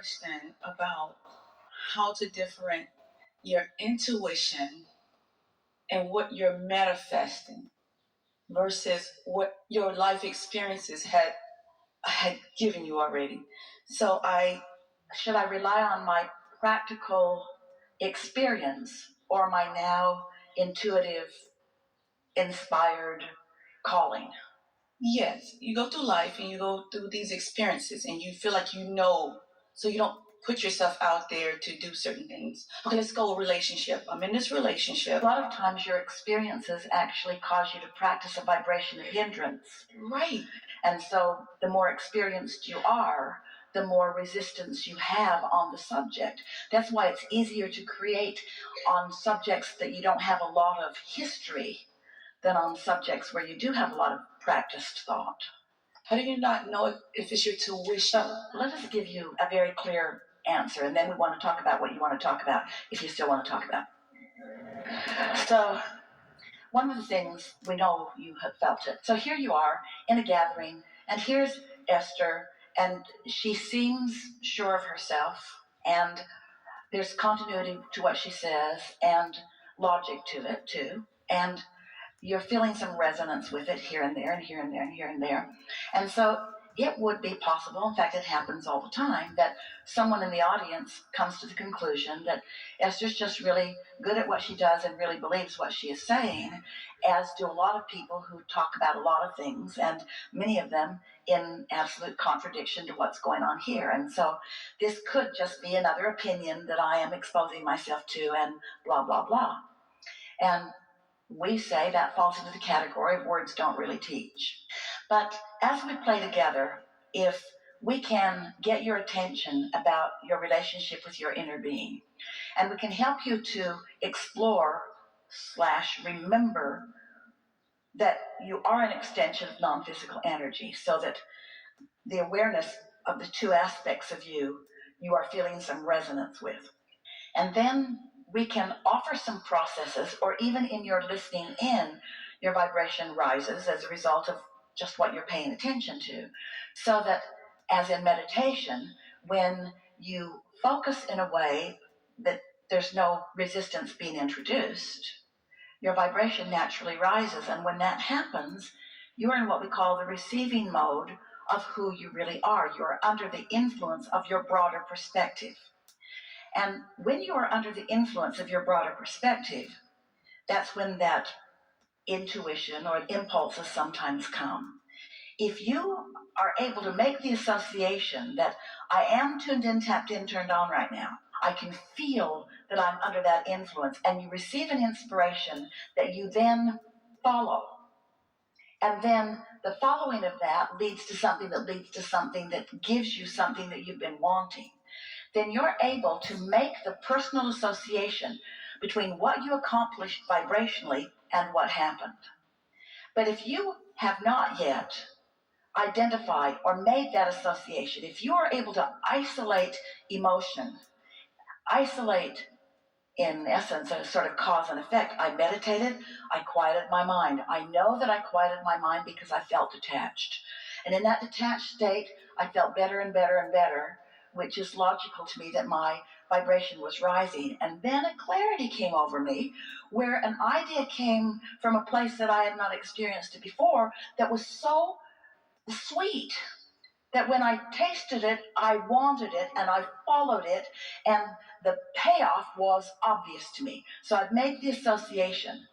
question about how to differentiate your intuition and what you're manifesting versus what your life experiences had given you already. So should I rely on my practical experience or my now intuitive, inspired calling? Yes, you go through life and you go through these experiences and you feel like you know, so you don't put yourself out there to do certain things. Okay, let's go relationship. I'm in this relationship. A lot of times your experiences actually cause you to practice a vibration of hindrance. Right. And so the more experienced you are, the more resistance you have on the subject. That's why it's easier to create on subjects that you don't have a lot of history than on subjects where you do have a lot of practiced thought. How do you not know if it's your tuition? So let us give you a very clear answer, and then we want to talk about what you want to talk about, if you still want to talk about. So one of the things, we know you have felt it. So here you are in a gathering, and here's Esther, and she seems sure of herself, and there's continuity to what she says, and logic to it too, and you're feeling some resonance with it here and there and here and there and here and there. And so it would be possible, in fact, it happens all the time, that someone in the audience comes to the conclusion that Esther's just really good at what she does and really believes what she is saying, as do a lot of people who talk about a lot of things, and many of them in absolute contradiction to what's going on here. And so this could just be another opinion that I am exposing myself to, and blah, blah, blah. And we say that falls into the category of words don't really teach. But as we play together, if we can get your attention about your relationship with your inner being, and we can help you to explore / remember that you are an extension of non-physical energy, so that the awareness of the two aspects of you are feeling some resonance with. And then we can offer some processes, or even in your listening in, your vibration rises as a result of just what you're paying attention to. So that, as in meditation, when you focus in a way that there's no resistance being introduced, your vibration naturally rises. And when that happens, you're in what we call the receiving mode of who you really are. You're under the influence of your broader perspective. And when you are under the influence of your broader perspective, that's when that intuition or impulses sometimes come. If you are able to make the association that I am tuned in, tapped in, turned on right now, I can feel that I'm under that influence, and you receive an inspiration that you then follow. And then the following of that leads to something that leads to something that gives you something that you've been wanting. Then you're able to make the personal association between what you accomplished vibrationally and what happened. But if you have not yet identified or made that association, if you are able to isolate emotion, isolate, in essence, a sort of cause and effect. I meditated, I quieted my mind. I know that I quieted my mind because I felt detached. And in that detached state, I felt better and better and better, which is logical to me that my vibration was rising. And then a clarity came over me, where an idea came from a place that I had not experienced it before, that was so sweet that when I tasted it, I wanted it and I followed it, and the payoff was obvious to me. So I've made the association.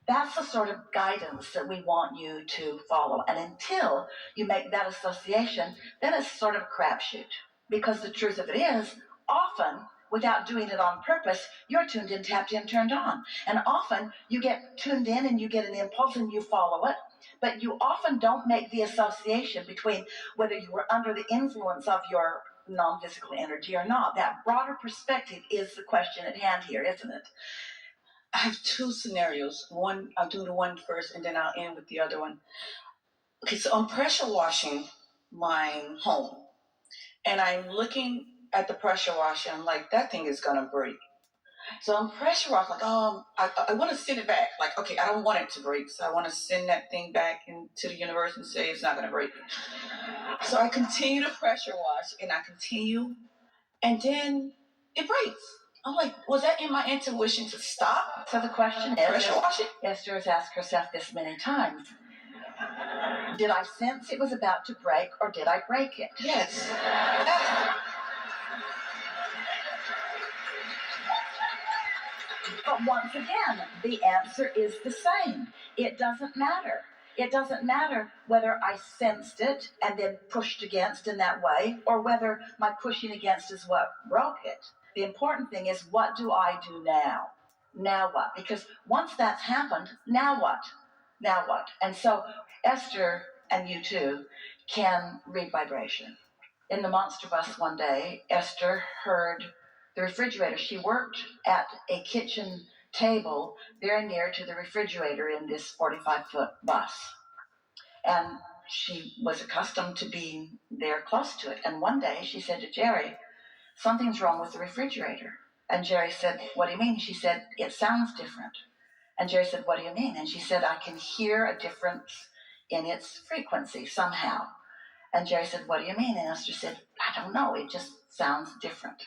That's the sort of guidance that we want you to follow. And until you make that association, then it's sort of a crapshoot. Because the truth of it is, often, without doing it on purpose, you're tuned in, tapped in, turned on. And often you get tuned in and you get an impulse and you follow it. But you often don't make the association between whether you were under the influence of your non-physical energy or not. That broader perspective is the question at hand here, isn't it? I have two scenarios. One, I'll do the one first and then I'll end with the other one. Okay, so I'm pressure washing my home. And I'm looking at the pressure washer. I'm like, that thing is going to break. So I'm pressure washed, like, I want to send it back. Like, okay, I don't want it to break. So I want to send that thing back into the universe and say it's not going to break. So I continue to pressure wash, and I continue And then it breaks. I'm like, was that in my intuition to stop? So the question is, Pressure washing? Esther has asked herself this many times. Did I sense it was about to break, or did I break it? Yes. But once again, the answer is the same. It doesn't matter. It doesn't matter whether I sensed it and then pushed against in that way, or whether my pushing against is what broke it. The important thing is, what do I do now? Now what? Because once that's happened, now what? Now what? And so Esther, and you too, can read vibration. In the monster bus one day, Esther heard the refrigerator. She worked at a kitchen table very near to the refrigerator in this 45-foot bus. And she was accustomed to being there close to it. And one day she said to Jerry, something's wrong with the refrigerator. And Jerry said, what do you mean? She said, it sounds different. And Jerry said, what do you mean? And she said, I can hear a difference in its frequency somehow. And Jerry said, what do you mean? And Esther said, I don't know. It just sounds different.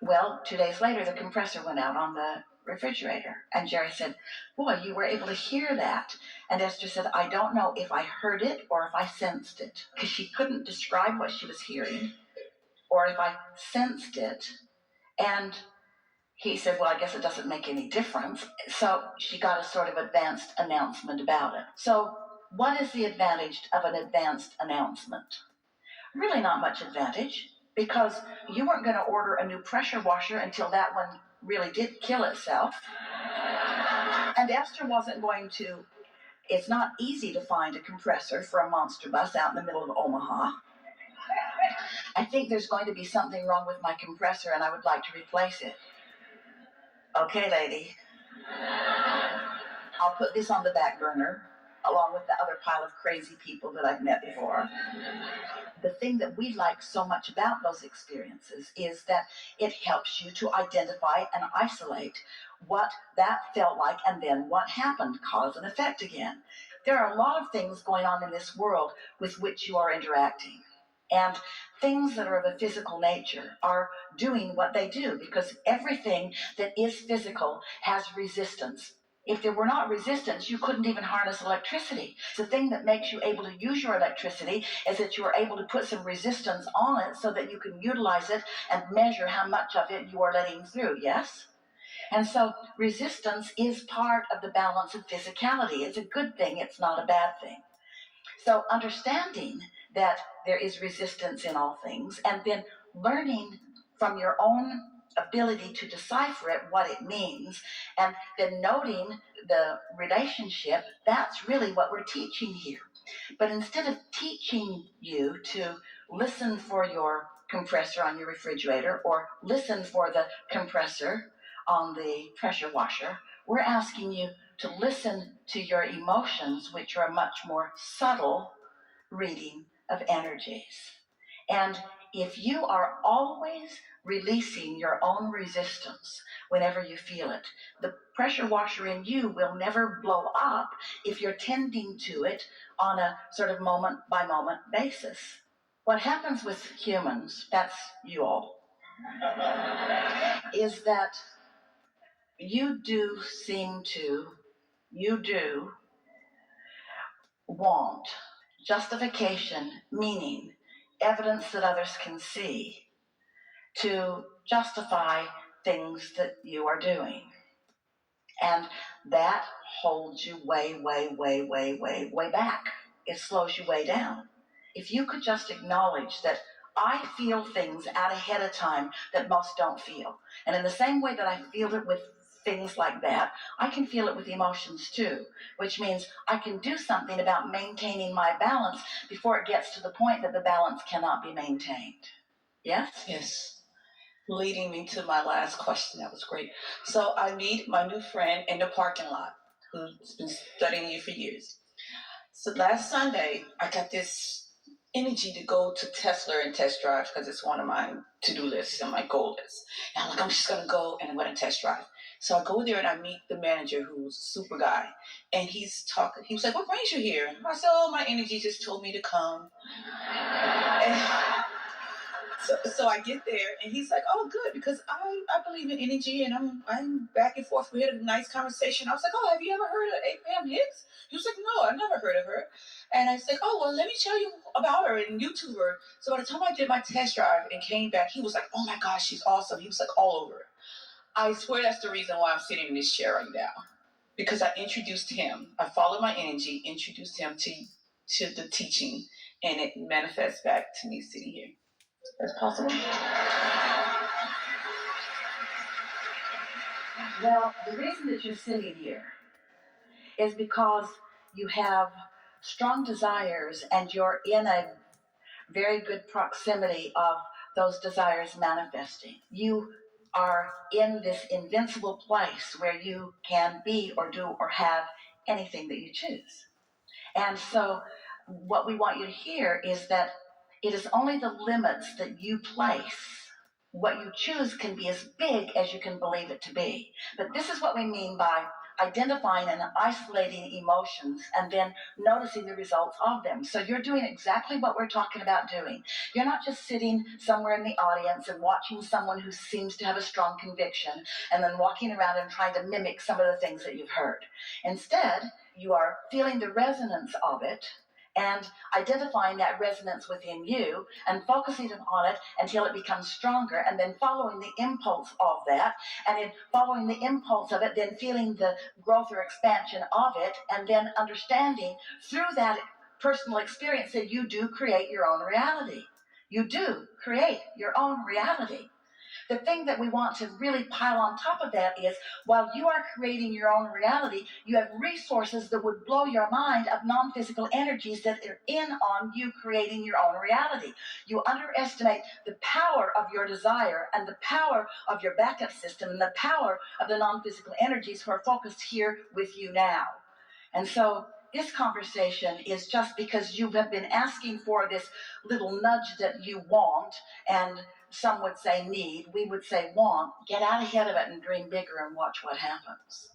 Well, 2 days later, the compressor went out on the refrigerator. And Jerry said, boy, you were able to hear that. And Esther said, I don't know if I heard it or if I sensed it, because she couldn't describe what she was hearing, or if I sensed it. And he said, well, I guess it doesn't make any difference. So she got a sort of advanced announcement about it. So what is the advantage of an advanced announcement? Really not much advantage, because you weren't going to order a new pressure washer until that one really did kill itself. And Esther wasn't going to. It's not easy to find a compressor for a monster bus out in the middle of Omaha. I think there's going to be something wrong with my compressor and I would like to replace it. Okay, lady. I'll put this on the back burner, along with the other pile of crazy people that I've met before. The thing that we like so much about those experiences is that it helps you to identify and isolate what that felt like and then what happened, cause and effect again. There are a lot of things going on in this world with which you are interacting. And things that are of a physical nature are doing what they do, because everything that is physical has resistance. If there were not resistance, you couldn't even harness electricity. The thing that makes you able to use your electricity is that you are able to put some resistance on it so that you can utilize it and measure how much of it you are letting through, yes? And so resistance is part of the balance of physicality. It's a good thing, it's not a bad thing. So understanding that there is resistance in all things, and then learning from your own ability to decipher it, what it means, and then noting the relationship, that's really what we're teaching here. But instead of teaching you to listen for your compressor on your refrigerator or listen for the compressor on the pressure washer, we're asking you to listen to your emotions, which are a much more subtle reading of energies. And if you are always releasing your own resistance whenever you feel it, the pressure washer in you will never blow up if you're tending to it on a sort of moment by moment basis. What happens with humans, that's you all, is that you do want justification, meaning evidence that others can see, to justify things that you are doing. And that holds you way, way, way, way, way, way back. It slows you way down. If you could just acknowledge that I feel things out ahead of time that most don't feel. And in the same way that I feel it with things like that, I can feel it with emotions too, which means I can do something about maintaining my balance before it gets to the point that the balance cannot be maintained. Yes? Yes. Leading me to my last question. That was great. So I meet my new friend in the parking lot who's been studying you for years. So last Sunday, I got this energy to go to Tesla and test drive because it's one of my to-do lists and my goal list. And I'm like, I'm just going to go and I'm going to test drive. So I go there and I meet the manager, who's a super guy. And he's talking. He was like, what brings you here? I said, oh, my energy just told me to come. And So I get there, and he's like, "Oh, good," because I believe in energy, and I'm back and forth. We had a nice conversation. I was like, "Oh, have you ever heard of Abraham Hicks?" He was like, "No, I've never heard of her." And I was like, "Oh, well, let me tell you about her and YouTube her." So by the time I did my test drive and came back, he was like, "Oh my gosh, she's awesome." He was like all over it. I swear that's the reason why I'm sitting in this chair right now, because I introduced him. I followed my energy, introduced him to the teaching, and it manifests back to me sitting here. That's possible. Well, the reason that you're sitting here is because you have strong desires and you're in a very good proximity of those desires manifesting. You are in this invincible place where you can be or do or have anything that you choose. And so, what we want you to hear is that it is only the limits that you place. What you choose can be as big as you can believe it to be. But this is what we mean by identifying and isolating emotions and then noticing the results of them. So you're doing exactly what we're talking about doing. You're not just sitting somewhere in the audience and watching someone who seems to have a strong conviction and then walking around and trying to mimic some of the things that you've heard. Instead, you are feeling the resonance of it and identifying that resonance within you and focusing on it until it becomes stronger, and then following the impulse of that, and in following the impulse of it, then feeling the growth or expansion of it, and then understanding through that personal experience that you do create your own reality. You do create your own reality. The thing that we want to really pile on top of that is, while you are creating your own reality, you have resources that would blow your mind of non-physical energies that are in on you creating your own reality. You underestimate the power of your desire and the power of your backup system and the power of the non-physical energies who are focused here with you now. And so this conversation is just because you have been asking for this little nudge that you want, and some would say need, we would say want. Get out ahead of it and dream bigger and watch what happens.